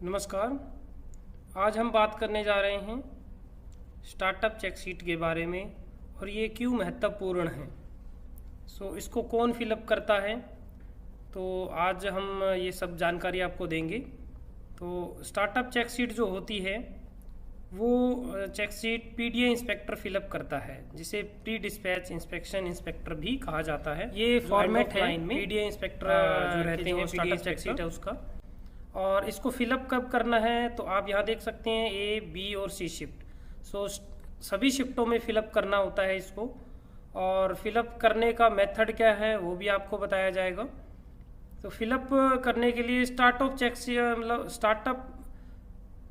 नमस्कार। आज हम बात करने जा रहे हैं स्टार्टअप चेक शीट के बारे में और ये क्यों महत्वपूर्ण है। इसको कौन फिलअप करता है, तो आज हम ये सब जानकारी आपको देंगे। तो स्टार्टअप चेक शीट जो होती है वो check sheet PDI inspector fill up करता है, जिसे प्री डिस्पैच इंस्पेक्शन इंस्पेक्टर भी कहा जाता है। ये फॉर्मेट है पीडीए इंस्पेक्टर जो रहते हैं स्टार्टअप चेक शीट है उसका। और इसको फिलअप कब करना है, तो आप यहाँ देख सकते हैं ए, बी और सी शिफ्ट। सभी शिफ्टों में फिलअप करना होता है इसको। और फिलअप करने का मेथड क्या है वो भी आपको बताया जाएगा। तो फिलअप करने के लिए स्टार्टअप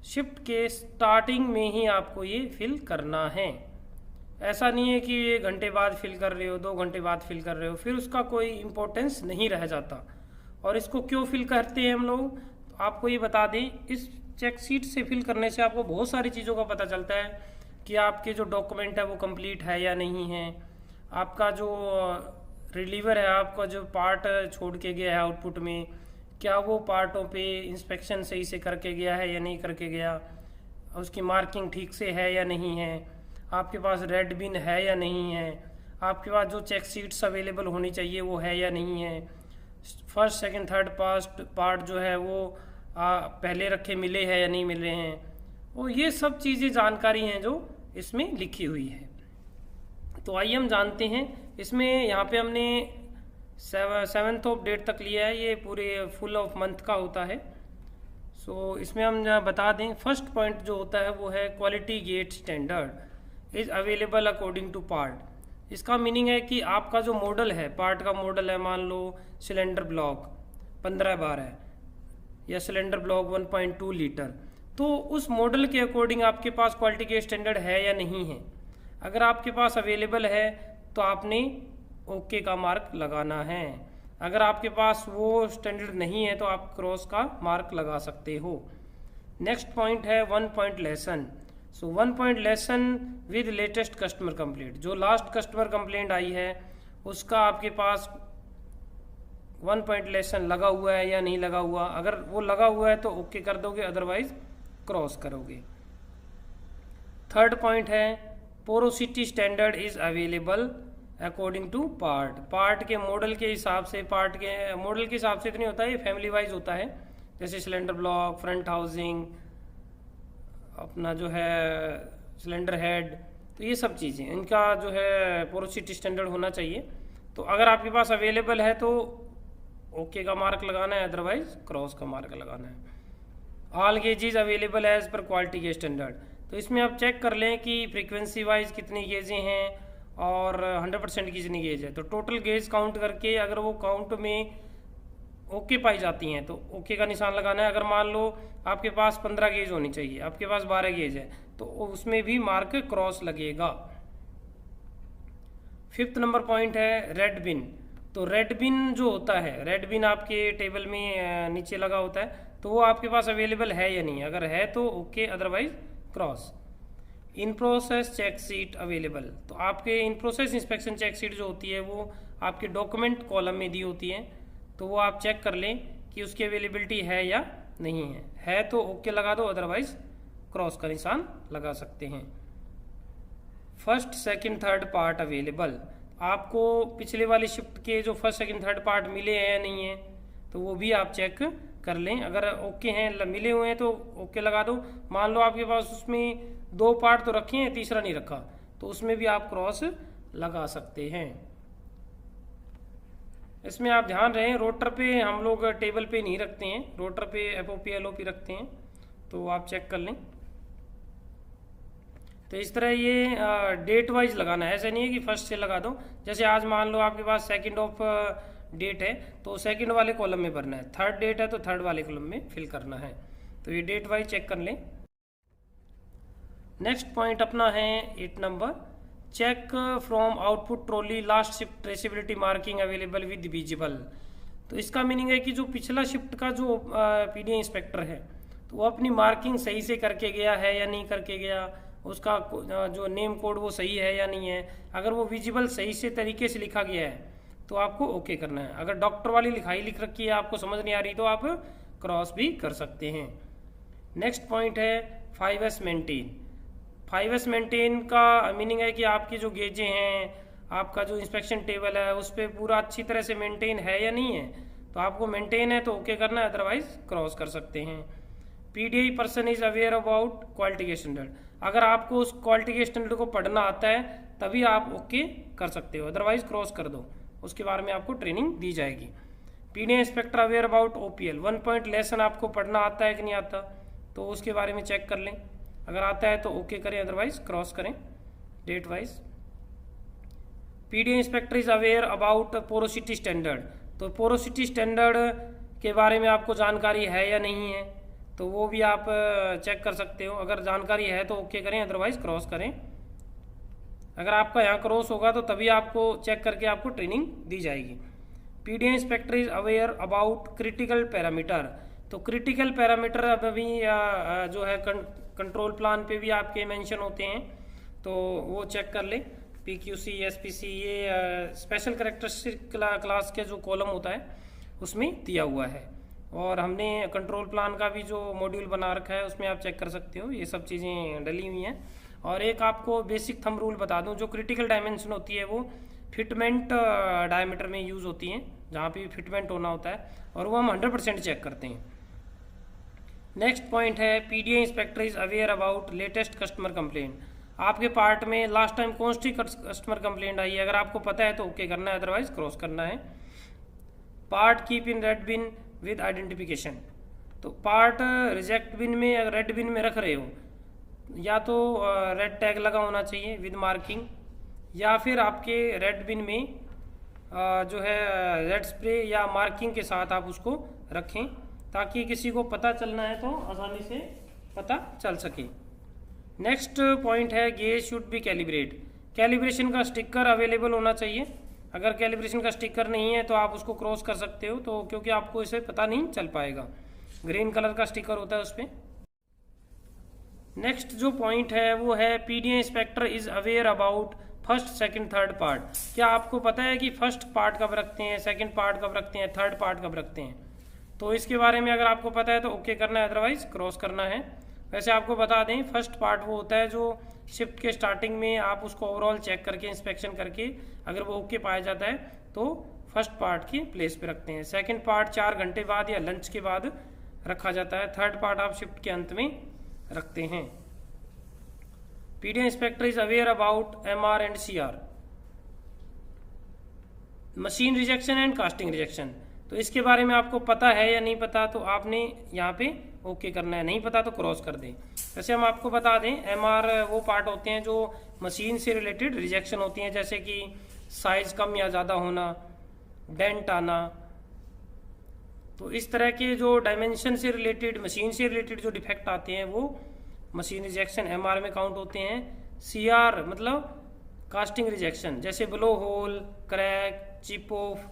शिफ्ट के स्टार्टिंग में ही आपको ये फिल करना है। ऐसा नहीं है कि 1 घंटे बाद फिल कर रहे हो, 2 घंटे बाद फिल कर रहे हो, फिर उसका कोई इम्पोर्टेंस नहीं रह जाता। और इसको क्यों फिल करते हैं हम लोग, आपको ये बता दें, इस चेक शीट से फिल करने से आपको बहुत सारी चीज़ों का पता चलता है कि आपके जो डॉक्यूमेंट है वो कंप्लीट है या नहीं है, आपका जो रिलीवर है, आपका जो पार्ट छोड़ के गया है आउटपुट में, क्या वो पार्टों पे इंस्पेक्शन सही से करके गया है या नहीं करके गया, उसकी मार्किंग ठीक से है या नहीं है, आपके पास रेड बिन है या नहीं है, आपके पास जो चेक शीट्स अवेलेबल होनी चाहिए वो है या नहीं है, फर्स्ट सेकंड थर्ड पार्ट जो है वो पहले रखे मिले हैं या नहीं मिले हैं। और ये सब चीज़ें जानकारी हैं जो इसमें लिखी हुई है। तो आइए हम जानते हैं। इसमें यहाँ पे हमने 7th ऑफ डेट तक लिया है, ये पूरे फुल ऑफ मंथ का होता है। इसमें हम बता दें, फर्स्ट पॉइंट जो होता है वो है quality gate standard is available according to part. इसका मीनिंग है कि आपका जो मॉडल है, पार्ट का मॉडल है, मान लो सिलेंडर ब्लॉक 15 बार है या सिलेंडर ब्लॉक 1.2 लीटर, तो उस मॉडल के अकॉर्डिंग आपके पास क्वालिटी गेट स्टैंडर्ड है या नहीं है। अगर आपके पास अवेलेबल है तो आपने ओके का मार्क लगाना है। अगर आपके पास वो स्टैंडर्ड नहीं है तो आप क्रॉस का मार्क लगा सकते हो। नेक्स्ट पॉइंट है 1 point lesson. 1 point lesson with latest customer complaint. जो लास्ट कस्टमर कंप्लेंट आई है उसका आपके पास 1 पॉइंट लेसन लगा हुआ है या नहीं लगा हुआ। अगर वो लगा हुआ है तो ओके कर दोगे, अदरवाइज क्रॉस करोगे। थर्ड पॉइंट है porosity standard is available according to part के मॉडल के हिसाब से, पार्ट के मॉडल के हिसाब से इतनी होता है, ये फैमिली वाइज होता है। जैसे सिलेंडर ब्लॉक, फ्रंट हाउसिंग, अपना जो है सिलेंडर हेड, तो ये सब चीज़ें इनका जो है पोरोसिटी स्टैंडर्ड होना चाहिए। तो अगर आपके पास अवेलेबल है तो ओके का मार्क लगाना है, अदरवाइज क्रॉस का मार्क लगाना है। All gauges available as per quality gauge standard. तो इसमें आप चेक कर लें कि फ्रीक्वेंसी वाइज कितनी गेजें हैं और 100% कितनी गेज है। तो टोटल गेज काउंट करके अगर वो काउंट में ओके पाई जाती हैं तो ओके का निशान लगाना है। अगर मान लो आपके पास 15 गेज होनी चाहिए, आपके पास 12 गेज है, तो उसमें भी मार्क क्रॉस लगेगा। 5th नंबर पॉइंट है रेड बिन। तो रेड बिन जो होता है, रेड बिन आपके टेबल में नीचे लगा होता है, तो वो आपके पास अवेलेबल है या नहीं। अगर है तो okay, otherwise cross. In process check sheet available. तो आपके in process inspection check sheet जो होती है वो आपके डॉक्यूमेंट कॉलम में दी होती है, तो वो आप चेक कर लें कि उसकी अवेलेबिलिटी है या नहीं है तो ओके लगा दो, अदरवाइज क्रॉस का निशान लगा सकते हैं। First second third part available. आपको पिछले वाली शिफ्ट के जो फर्स्ट सेकंड थर्ड पार्ट मिले हैं या नहीं है, तो वो भी आप चेक कर लें। अगर ओके हैं, मिले हुए हैं, तो ओके लगा दो। मान लो आपके पास उसमें 2 पार्ट तो रखे हैं, तीसरा नहीं रखा, तो उसमें भी आप क्रॉस लगा सकते हैं। इसमें आप ध्यान रहे, रोटर पे हम लोग टेबल पे नहीं रखते हैं, रोटर पे FOP LOP रखते हैं, तो आप चेक कर लें। तो इस तरह ये डेट वाइज लगाना है, ऐसा नहीं है कि फर्स्ट से लगा दो। जैसे आज मान लो आपके पास 2nd ऑफ डेट है तो 2nd वाले कॉलम में भरना है, 3rd डेट है तो 3rd वाले कॉलम में फिल करना है। तो ये डेट वाइज चेक कर लें। नेक्स्ट पॉइंट अपना है 8 नंबर, check from output trolley last shift traceability marking available with visible. तो इसका मीनिंग है कि जो पिछला शिफ्ट का जो पीडीए इंस्पेक्टर है तो वो अपनी मार्किंग सही से करके गया है या नहीं करके गया, उसका जो नेम कोड वो सही है या नहीं है। अगर वो विजिबल सही से तरीके से लिखा गया है तो आपको ओके करना है। अगर डॉक्टर वाली लिखाई लिख रखी है, आपको समझ नहीं आ रही, तो आप क्रॉस भी कर सकते हैं। नेक्स्ट पॉइंट है 5S मेंटेन। 5S मेंटेन का मीनिंग है कि आपकी जो गेजें हैं, आपका जो इंस्पेक्शन टेबल है, उस पर पूरा अच्छी तरह से मेंटेन है या नहीं है। तो आपको मेंटेन है तो ओके करना है, अदरवाइज क्रॉस कर सकते हैं। PDI person is aware about quality के स्टैंडर्ड। अगर आपको उस क्वालिटी के स्टैंडर्ड को पढ़ना आता है तभी आप ओके कर सकते हो, अदरवाइज क्रॉस कर दो, उसके बारे में आपको ट्रेनिंग दी जाएगी। PDI inspector aware about OPL। 1 point lesson आपको पढ़ना आता है कि नहीं आता, तो उसके बारे में चेक कर लें। अगर आता है तो ओके करें, अदरवाइज क्रॉस करें date wise. PDI inspector is aware about porosity standard. तो पोरोसिटी स्टैंडर्ड के बारे में आपको जानकारी है या नहीं है, तो वो भी आप चेक कर सकते हो। अगर जानकारी है तो ओके करें, अदरवाइज क्रॉस करें। अगर आपका यहाँ क्रॉस होगा तो तभी आपको चेक करके आपको ट्रेनिंग दी जाएगी। PDI inspector is aware about critical parameter. तो क्रिटिकल पैरामीटर अभी जो है कंट्रोल प्लान पे भी आपके मेंशन होते हैं, तो वो चेक कर ले। PQC, SPC, ये स्पेशल कैरेक्टरिस्टिक क्लास के जो कॉलम होता है उसमें दिया हुआ है। और हमने कंट्रोल प्लान का भी जो मॉड्यूल बना रखा है उसमें आप चेक कर सकते हो, ये सब चीज़ें डली हुई हैं। और एक आपको बेसिक थंब रूल बता दूं, जो क्रिटिकल डायमेंशन होती है वो फिटमेंट डायमीटर में यूज़ होती हैं, जहाँ पे फिटमेंट होना होता है, और वो हम 100% चेक करते हैं। नेक्स्ट पॉइंट है PDI inspector is aware about latest customer complaint. आपके पार्ट में लास्ट टाइम कौन सी कस्टमर कंप्लेंट आई है, अगर आपको पता है तो ओके करना है, अदरवाइज क्रॉस करना है। Part keep in red been with identification. तो पार्ट रिजेक्ट बिन में, अगर रेड बिन में रख रहे हो, या तो रेड टैग लगा होना चाहिए विद मार्किंग, या फिर आपके रेड बिन में जो है रेड स्प्रे या मार्किंग के साथ आप उसको रखें, ताकि किसी को पता चलना है तो आसानी से पता चल सके। नेक्स्ट पॉइंट है gauge should be calibrate. Calibration का स्टिकर अवेलेबल होना चाहिए। अगर कैलिब्रेशन का स्टिकर नहीं है तो आप उसको क्रॉस कर सकते हो, तो क्योंकि आपको इसे पता नहीं चल पाएगा। ग्रीन कलर का स्टिकर होता है उस पर। नेक्स्ट जो पॉइंट है वो है PDI inspector is aware about first, second, third part. क्या आपको पता है कि फर्स्ट पार्ट कब रखते हैं, सेकंड पार्ट कब रखते हैं, थर्ड पार्ट कब रखते हैं? तो इसके बारे में अगर आपको पता है तो ओके करना है, अदरवाइज क्रॉस करना है। वैसे आपको बता दें, फर्स्ट पार्ट वो होता है जो शिफ्ट के स्टार्टिंग में आप उसको ओवरऑल चेक करके, इंस्पेक्शन करके, अगर वो ओके पाया जाता है तो फर्स्ट पार्ट की प्लेस पे रखते हैं। सेकंड पार्ट 4 घंटे बाद या लंच के बाद रखा जाता है। थर्ड पार्ट आप शिफ्ट के अंत में रखते हैं। PDI inspector is aware about MR and CR, machine rejection and casting rejection. तो इसके बारे में आपको पता है या नहीं पता, तो आपने यहाँ पे ओके करना है, नहीं पता तो क्रॉस कर दें। वैसे हम आपको बता दें, MR वो पार्ट होते हैं जो मशीन से रिलेटेड रिजेक्शन होती हैं, जैसे कि साइज कम या ज़्यादा होना, डेंट आना। तो इस तरह के जो डायमेंशन से रिलेटेड, मशीन से रिलेटेड जो डिफेक्ट आते हैं वो मशीन रिजेक्शन MR में काउंट होते हैं। CR मतलब कास्टिंग रिजेक्शन, जैसे blow hole, crack, chip off,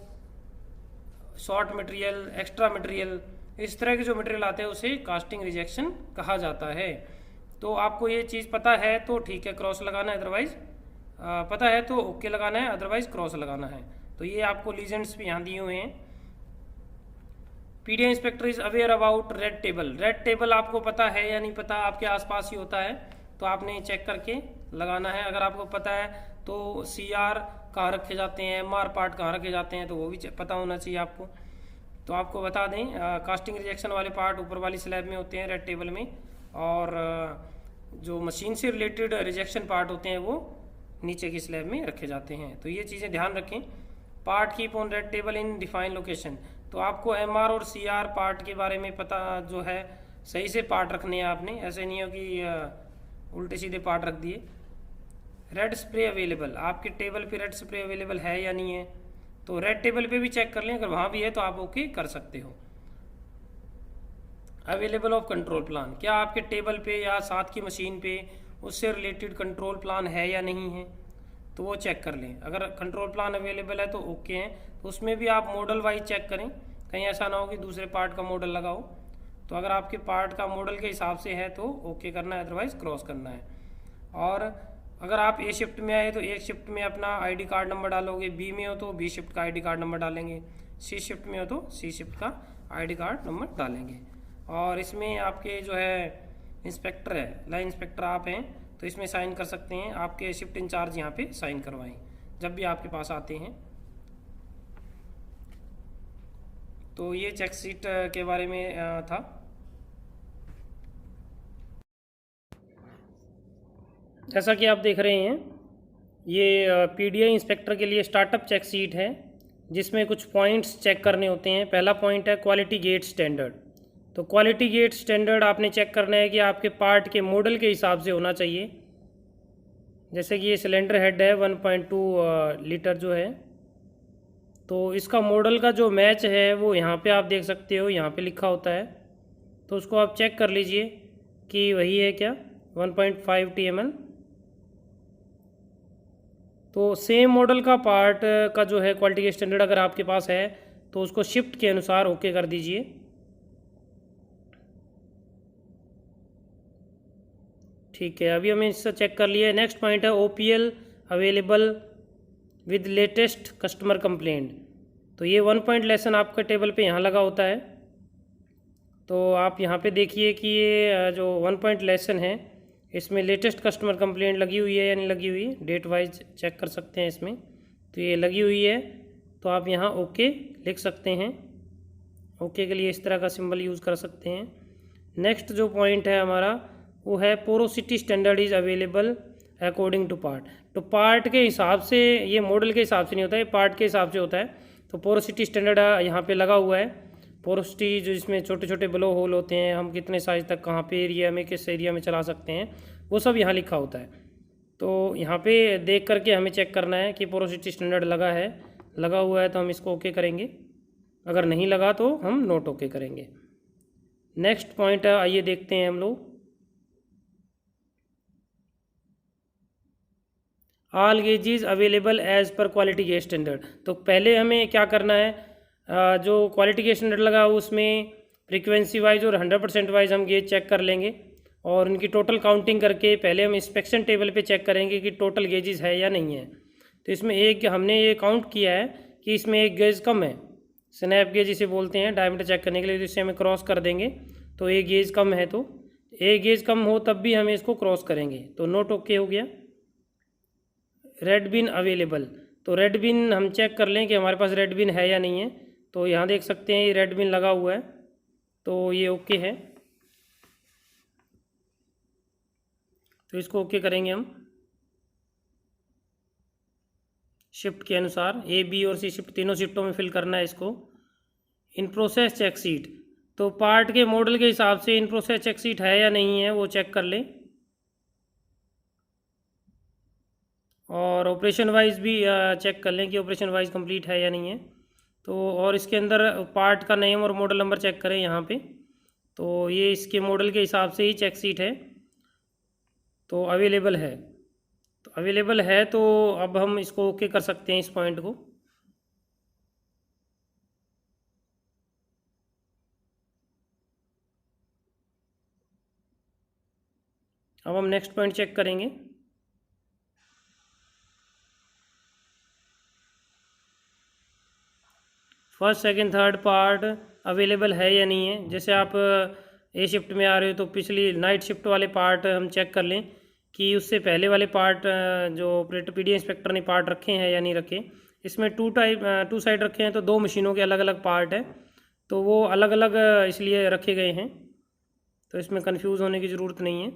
short material, extra material, इस तरह के जो मटेरियल आते हैं उसे कास्टिंग रिजेक्शन कहा जाता है। तो आपको ये चीज़ पता है तो ठीक है, क्रॉस लगाना है, अदरवाइज पता है तो ओके लगाना है, अदरवाइज क्रॉस लगाना है। तो ये आपको लीजेंड्स भी यहाँ दिए हुए हैं। PDI inspector is aware about red table. Red table आपको पता है या नहीं पता, आपके आसपास ही होता है, तो आपने चेक करके लगाना है। अगर आपको पता है तो CR कहाँ रखे जाते हैं, MR पार्ट कहाँ रखे जाते हैं, तो वो भी पता होना चाहिए आपको। तो आपको बता दें, कास्टिंग रिजेक्शन वाले पार्ट ऊपर वाली स्लैब में होते हैं रेड टेबल में, और जो मशीन से रिलेटेड रिजेक्शन पार्ट होते हैं वो नीचे की स्लैब में रखे जाते हैं। तो ये चीज़ें ध्यान रखें। Part keep on red table in defined location. तो आपको MR और CR पार्ट के बारे में पता जो है, सही से पार्ट रखने हैं आपने, ऐसे नहीं हो कि उल्टे सीधे पार्ट रख दिए। रेड स्प्रे अवेलेबल, आपके टेबल पे रेड स्प्रे अवेलेबल है या नहीं है, तो रेड टेबल पे भी चेक कर लें, अगर वहाँ भी है तो आप ओके कर सकते हो। अवेलेबल ऑफ कंट्रोल प्लान, क्या आपके टेबल पे या साथ की मशीन पे उससे रिलेटेड कंट्रोल प्लान है या नहीं है, तो वो चेक कर लें। अगर कंट्रोल प्लान अवेलेबल है तो ओके है, तो उसमें भी आप मॉडल वाइज चेक करें, कहीं ऐसा ना हो कि दूसरे पार्ट का मॉडल लगाओ। तो अगर आपके पार्ट का मॉडल के हिसाब से है तो ओके करना है, अदरवाइज क्रॉस करना है। और अगर आप A शिफ्ट में आए तो एक शिफ्ट में अपना ID कार्ड नंबर डालोगे, B में हो तो B शिफ्ट का ID कार्ड नंबर डालेंगे, C शिफ्ट में हो तो C शिफ्ट का ID कार्ड नंबर डालेंगे। और इसमें आपके जो है इंस्पेक्टर है, लाइन इंस्पेक्टर आप हैं, तो इसमें साइन कर सकते हैं। आपके शिफ्ट इंचार्ज यहाँ पे साइन करवाएं जब भी आपके पास आते हैं। तो ये चेक शीट के बारे में था। जैसा कि आप देख रहे हैं, ये पीडीआई इंस्पेक्टर के लिए स्टार्टअप चेक शीट है, जिसमें कुछ पॉइंट्स चेक करने होते हैं। पहला पॉइंट है क्वालिटी गेट स्टैंडर्ड। तो क्वालिटी गेट स्टैंडर्ड आपने चेक करना है कि आपके पार्ट के मॉडल के हिसाब से होना चाहिए। जैसे कि ये सिलेंडर हेड है 1.2 लीटर जो है, तो इसका मॉडल का जो मैच है वो यहाँ पे आप देख सकते हो, यहाँ पे लिखा होता है। तो उसको आप चेक कर लीजिए कि वही है क्या, 1.5 TML। तो सेम मॉडल का पार्ट का जो है क्वालिटी के स्टैंडर्ड अगर आपके पास है तो उसको शिफ्ट के अनुसार ओके कर दीजिए। ठीक है, अभी हमें इससे चेक कर लिया। नेक्स्ट पॉइंट है OPL available with latest customer complaint. तो ये 1 पॉइंट लेसन आपका टेबल पे यहाँ लगा होता है। तो आप यहाँ पे देखिए कि ये जो 1 पॉइंट लेसन है इसमें लेटेस्ट कस्टमर कंप्लेंट लगी हुई है या नहीं लगी हुई, डेट वाइज चेक कर सकते हैं इसमें। तो ये लगी हुई है, तो आप यहाँ ओके लिख सकते हैं। ओके के लिए इस तरह का सिंबल यूज़ कर सकते हैं। नेक्स्ट जो पॉइंट है हमारा वो है porosity standard is available according to part. तो पार्ट के हिसाब से, ये मॉडल के हिसाब से नहीं होता है, पार्ट के हिसाब से होता है। तो पोरोसिटी स्टैंडर्ड यहाँ पे लगा हुआ है। पोरोसिटी जो इसमें छोटे छोटे ब्लो होल होते हैं, हम कितने साइज तक कहाँ पे एरिया में किस एरिया में चला सकते हैं, वो सब यहाँ लिखा होता है। तो यहाँ पे देख करके हमें चेक करना है कि पोरोसिटी स्टैंडर्ड लगा है, लगा हुआ है तो हम इसको ओके करेंगे, अगर नहीं लगा तो हम नोट ओके करेंगे। नेक्स्ट पॉइंट आइए देखते हैं हम लोग। All gauges available as per quality gauge standard. तो पहले हमें क्या करना है, जो क्वालिटी गेज स्टैंडर्ड लगा उसमें फ्रीक्वेंसी वाइज और 100% वाइज हम गेज चेक कर लेंगे, और उनकी टोटल काउंटिंग करके पहले हम इंस्पेक्शन टेबल पे चेक करेंगे कि टोटल गेजेस है या नहीं है। तो इसमें एक हमने ये काउंट किया है कि इसमें एक गेज कम है, स्नैप गेज इसे बोलते हैं डायमीटर चेक करने के लिए। तो इसे हमें क्रॉस कर देंगे, तो एक गेज कम है, तो एक गेज कम हो तब भी हमें इसको क्रॉस करेंगे। तो नोट ओके हो गया। रेड बिन अवेलेबल। तो रेड बिन हम चेक कर लें कि हमारे पास रेड बिन है या नहीं है। तो यहाँ देख सकते हैं ये रेड बिन लगा हुआ है, तो ये ओके है। तो इसको ओके करेंगे हम शिफ्ट के अनुसार। A, B और C शिफ्ट, तीनों शिफ्टों में फिल करना है इसको। In process check sheet. तो पार्ट के मॉडल के हिसाब से इन प्रोसेस चेक शीट है या नहीं है वो चेक कर लें, और ऑपरेशन वाइज भी चेक कर लें कि ऑपरेशन वाइज कंप्लीट है या नहीं है। तो और इसके अंदर पार्ट का नेम और मॉडल नंबर चेक करें यहाँ पे। तो ये इसके मॉडल के हिसाब से ही चेक शीट है, तो अवेलेबल है। तो अवेलेबल है, तो अब हम इसको ओके कर सकते हैं इस पॉइंट को। अब हम नेक्स्ट पॉइंट चेक करेंगे। First second third part available है या नहीं है। जैसे आप ए शिफ्ट में आ रहे हो तो पिछली नाइट शिफ्ट वाले पार्ट हम चेक कर लें कि उससे पहले वाले पार्ट जो ऑपरेटर पीडी इंस्पेक्टर ने पार्ट रखे हैं या नहीं रखे। इसमें टू साइड रखे हैं, तो दो मशीनों के अलग अलग पार्ट है, तो वो अलग अलग इसलिए रखे गए हैं, तो इसमें कंफ्यूज होने की ज़रूरत नहीं है।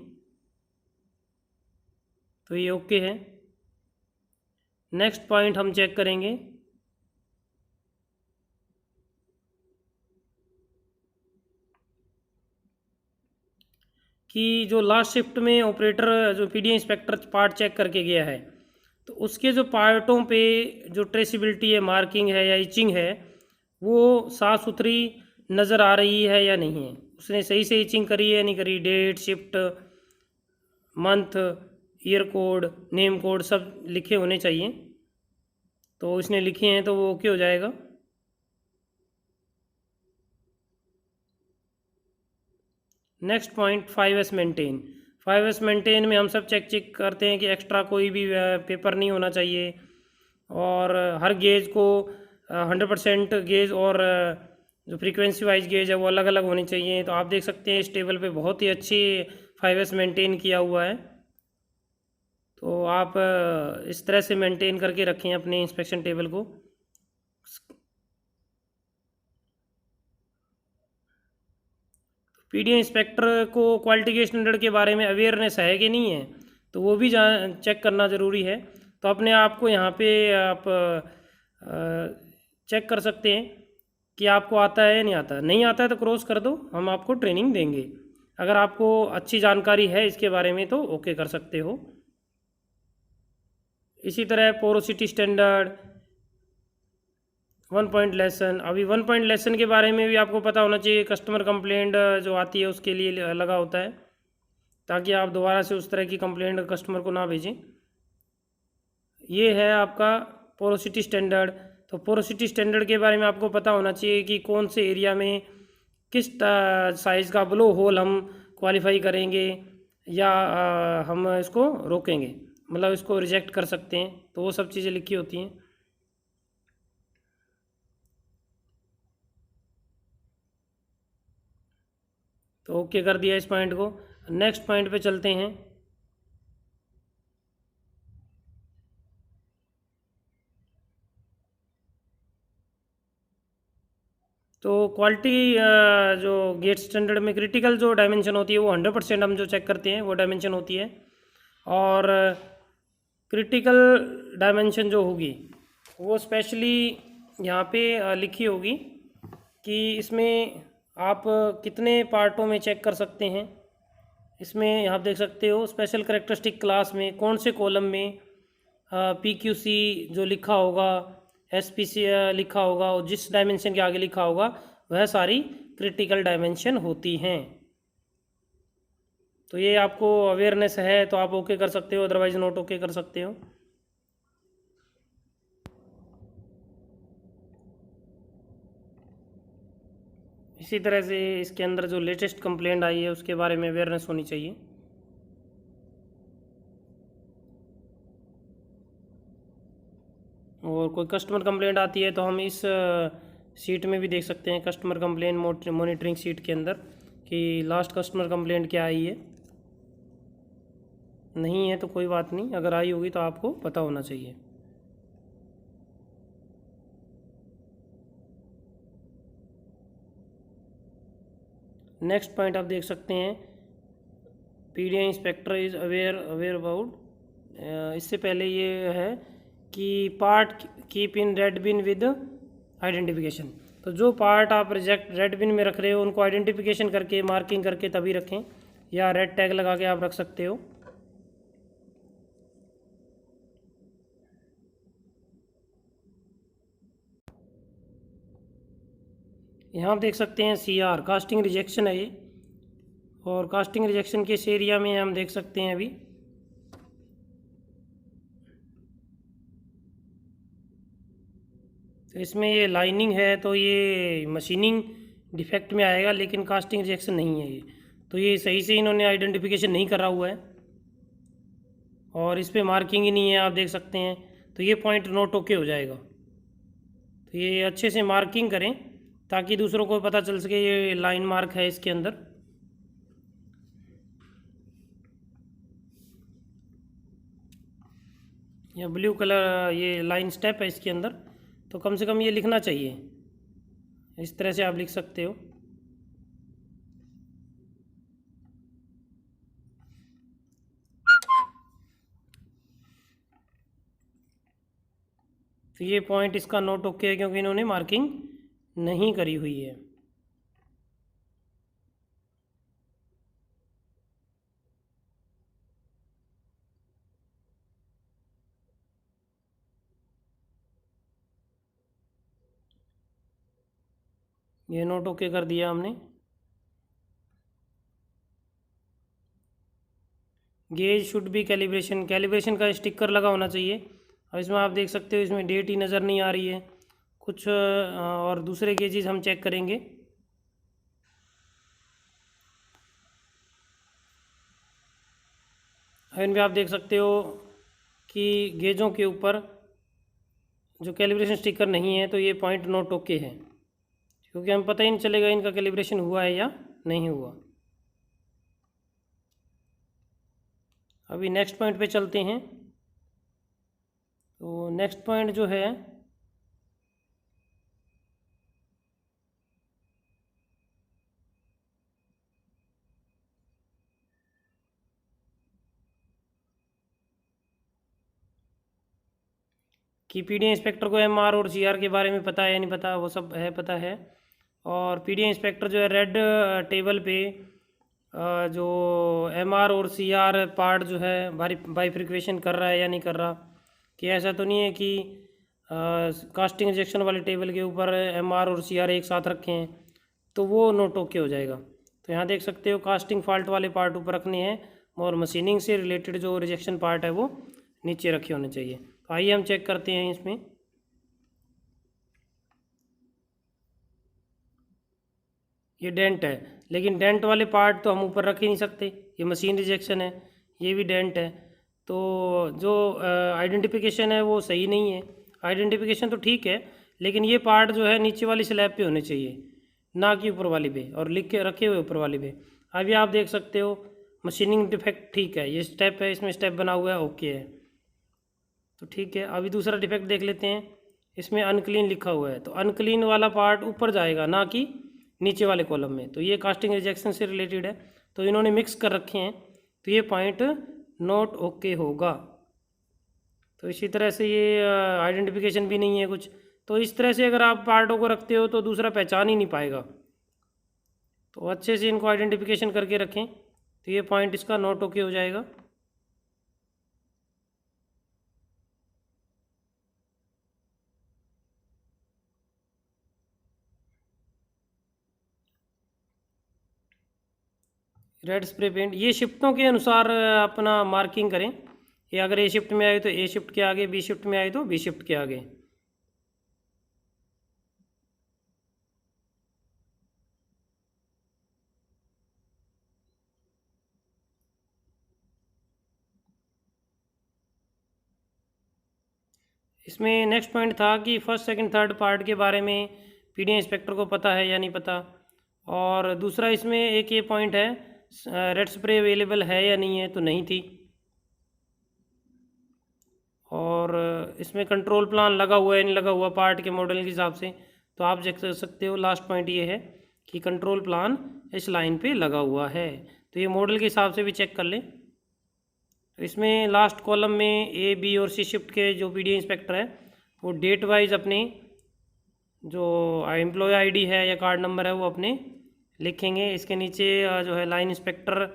तो ये ओके है। नेक्स्ट पॉइंट हम चेक करेंगे कि जो लास्ट शिफ्ट में ऑपरेटर जो पीडी इंस्पेक्टर पार्ट चेक करके गया है, तो उसके जो पार्टों पे जो ट्रेसिबिलिटी है, मार्किंग है या इचिंग है, वो साफ़ सुथरी नज़र आ रही है या नहीं है। उसने सही से इचिंग करी है या नहीं करी, date, shift, month, year code, name code सब लिखे होने चाहिए। तो इसने लिखे हैं तो वो ओके हो जाएगा। Next point 5S maintain. 5S maintain में हम सब चेक करते हैं कि एक्स्ट्रा कोई भी पेपर नहीं होना चाहिए, और हर गेज को 100% गेज और जो फ्रीक्वेंसी वाइज गेज है वो अलग अलग होनी चाहिए। तो आप देख सकते हैं इस टेबल पे बहुत ही अच्छी 5S मेंटेन किया हुआ है। तो आप इस तरह से मेंटेन करके रखें अपने इंस्पेक्शन टेबल को। पीडीए इंस्पेक्टर को क्वालिटी के स्टैंडर्ड के बारे में अवेयरनेस है कि नहीं है, तो वो भी चेक करना ज़रूरी है। तो अपने आप को यहाँ पे आप चेक कर सकते हैं कि आपको आता है या नहीं आता। नहीं आता है तो क्रॉस कर दो, हम आपको ट्रेनिंग देंगे। अगर आपको अच्छी जानकारी है इसके बारे में तो ओके कर सकते हो। इसी तरह पोरोसिटी स्टैंडर्ड, 1 पॉइंट लेसन। अभी 1 पॉइंट लेसन के बारे में भी आपको पता होना चाहिए। कस्टमर कंप्लेंट जो आती है उसके लिए लगा होता है, ताकि आप दोबारा से उस तरह की कंप्लेंट कस्टमर को ना भेजें। ये है आपका पोरोसिटी स्टैंडर्ड। तो पोरोसिटी स्टैंडर्ड के बारे में आपको पता होना चाहिए कि कौन से एरिया में किस साइज़ का ब्लो होल हम क्वालिफाई करेंगे या हम इसको रोकेंगे, मतलब इसको रिजेक्ट कर सकते हैं। तो वो सब चीज़ें लिखी होती हैं। तो ओके कर दिया इस पॉइंट को। नेक्स्ट पॉइंट पे चलते हैं। तो क्वालिटी जो गेट स्टैंडर्ड में क्रिटिकल जो डायमेंशन होती है वो 100% हम जो चेक करते हैं वो डायमेंशन होती है। और क्रिटिकल डायमेंशन जो होगी वो स्पेशली यहाँ पे लिखी होगी कि इसमें आप कितने पार्टों में चेक कर सकते हैं। इसमें आप देख सकते हो स्पेशल करेक्टरिस्टिक क्लास में कौन से कॉलम में PQC जो लिखा होगा, SPC लिखा होगा, और जिस डायमेंशन के आगे लिखा होगा वह सारी क्रिटिकल डायमेंशन होती हैं। तो ये आपको अवेयरनेस है तो आप ओके कर सकते हो, अदरवाइज नोट ओके कर सकते हो। इसी तरह से इसके अंदर जो लेटेस्ट कंप्लेंट आई है उसके बारे में अवेयरनेस होनी चाहिए। और कोई कस्टमर कंप्लेंट आती है तो हम इस शीट में भी देख सकते हैं, कस्टमर कंप्लेंट मॉनिटरिंग शीट के अंदर, कि लास्ट कस्टमर कंप्लेंट क्या आई है। नहीं है तो कोई बात नहीं, अगर आई होगी तो आपको पता होना चाहिए। नेक्स्ट पॉइंट आप देख सकते हैं, PDI inspector is aware about. इससे पहले ये है कि part keep in red been with identification. तो जो पार्ट आप रिजेक्ट रेड बिन में रख रहे हो उनको आइडेंटिफिकेशन करके मार्किंग करके तभी रखें, या रेड टैग लगा के आप रख सकते हो। यहाँ आप देख सकते हैं CR कास्टिंग रिजेक्शन है ये, और कास्टिंग रिजेक्शन के इस एरिया में हम देख सकते हैं अभी तो इसमें ये लाइनिंग है तो ये मशीनिंग डिफेक्ट में आएगा, लेकिन कास्टिंग रिजेक्शन नहीं है ये। तो ये सही से इन्होंने आइडेंटिफिकेशन नहीं करा हुआ है और इस पर मार्किंग ही नहीं है, आप देख सकते हैं। तो ये पॉइंट नोट ओके हो जाएगा। तो ये अच्छे से मार्किंग करें ताकि दूसरों को पता चल सके ये लाइन मार्क है इसके अंदर। या ब्लू कलर ये लाइन स्टेप है इसके अंदर, तो कम से कम ये लिखना चाहिए। इस तरह से आप लिख सकते हो। तो ये पॉइंट इसका नोट ओके है क्योंकि इन्होंने मार्किंग नहीं करी हुई है। ये नोट ओके कर दिया हमने। Gauge should be calibration, calibration का स्टिकर लगा होना चाहिए। और इसमें आप देख सकते हो इसमें डेट ही नज़र नहीं आ रही है कुछ। और दूसरे गेजेस हम चेक करेंगे। इनमें आप देख सकते हो कि गेजों के ऊपर जो कैलिब्रेशन स्टिकर नहीं है तो ये पॉइंट नोट ओके है। क्योंकि हमें पता ही नहीं चलेगा इनका कैलिब्रेशन हुआ है या नहीं हुआ। अभी नेक्स्ट पॉइंट पे चलते हैं। तो नेक्स्ट पॉइंट जो है कि पीडीए इंस्पेक्टर को एमआर और सीआर के बारे में पता है या नहीं पता, वो सब है, पता है। और पीडीए इंस्पेक्टर जो है रेड टेबल पे जो एमआर और सीआर पार्ट जो है बाइफर्केशन कर रहा है या नहीं कर रहा, कि ऐसा तो नहीं है कि कास्टिंग इंजेक्शन वाले टेबल के ऊपर एमआर और सीआर एक साथ रखे हैं, तो वो नोट ओके हो जाएगा। तो यहाँ देख सकते हो कास्टिंग फॉल्ट वाले पार्ट ऊपर रखने हैं और मशीनिंग से रिलेटेड जो रिजेक्शन पार्ट है वो नीचे रखे होने चाहिए। तो आइए हम चेक करते हैं इसमें। ये डेंट है, लेकिन डेंट वाले पार्ट तो हम ऊपर रख ही नहीं सकते, ये मशीन रिजेक्शन है, ये भी डेंट है। तो जो आइडेंटिफिकेशन है वो सही नहीं है। आइडेंटिफिकेशन तो ठीक है, लेकिन ये पार्ट जो है नीचे वाली स्लैब पे होने चाहिए, ना कि ऊपर वाली पे, और लिख के रखे हुए ऊपर वाली पे। अभी आप देख सकते हो मशीनिंग डिफेक्ट ठीक है, ये स्टेप है, इसमें स्टेप बना हुआ है, ओके है, तो ठीक है। अभी दूसरा डिफेक्ट देख लेते हैं। इसमें अनक्लीन लिखा हुआ है, तो अनक्लीन वाला पार्ट ऊपर जाएगा, ना कि नीचे वाले कॉलम में। तो ये कास्टिंग रिजेक्शन से रिलेटेड है, तो इन्होंने मिक्स कर रखे हैं, तो ये पॉइंट नोट ओके होगा। तो इसी तरह से ये आइडेंटिफिकेशन भी नहीं है कुछ। तो इस तरह से अगर आप पार्टों को रखते हो तो दूसरा पहचान ही नहीं पाएगा। तो अच्छे से इनको आइडेंटिफिकेशन करके रखें, तो ये पॉइंट इसका नोट ओके हो जाएगा। रेड स्प्रे पेंट, ये शिफ्टों के अनुसार अपना मार्किंग करें। ये अगर ए शिफ्ट में आए तो ए शिफ्ट के आगे, बी शिफ्ट में आए तो बी शिफ्ट के आगे। इसमें नेक्स्ट पॉइंट था कि फर्स्ट सेकंड थर्ड पार्ट के बारे में पीडीए इंस्पेक्टर को पता है या नहीं पता। और दूसरा इसमें एक ये पॉइंट है, रेड स्प्रे अवेलेबल है या नहीं है, तो नहीं थी। और इसमें कंट्रोल प्लान लगा हुआ है नहीं लगा हुआ पार्ट के मॉडल के हिसाब से, तो आप देख सकते हो लास्ट पॉइंट ये है कि कंट्रोल प्लान इस लाइन पे लगा हुआ है। तो ये मॉडल के हिसाब से भी चेक कर लें। तो इसमें लास्ट कॉलम में ए बी और सी शिफ्ट के जो पीडीए इंस्पेक्टर है वो डेट वाइज अपने जो एम्प्लॉय आईडी है या कार्ड नंबर है वो अपने लिखेंगे। इसके नीचे जो है लाइन इंस्पेक्टर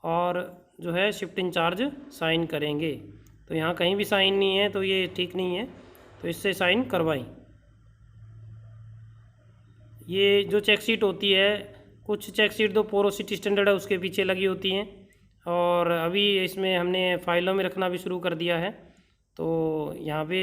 और जो है शिफ्ट इंचार्ज साइन करेंगे। तो यहाँ कहीं भी साइन नहीं है, तो ये ठीक नहीं है, तो इससे साइन करवाएं। ये जो चेक शीट होती है, कुछ चेक शीट तो पोरोसिटी स्टैंडर्ड है उसके पीछे लगी होती हैं, और अभी इसमें हमने फाइलों में रखना भी शुरू कर दिया है। तो यहाँ पे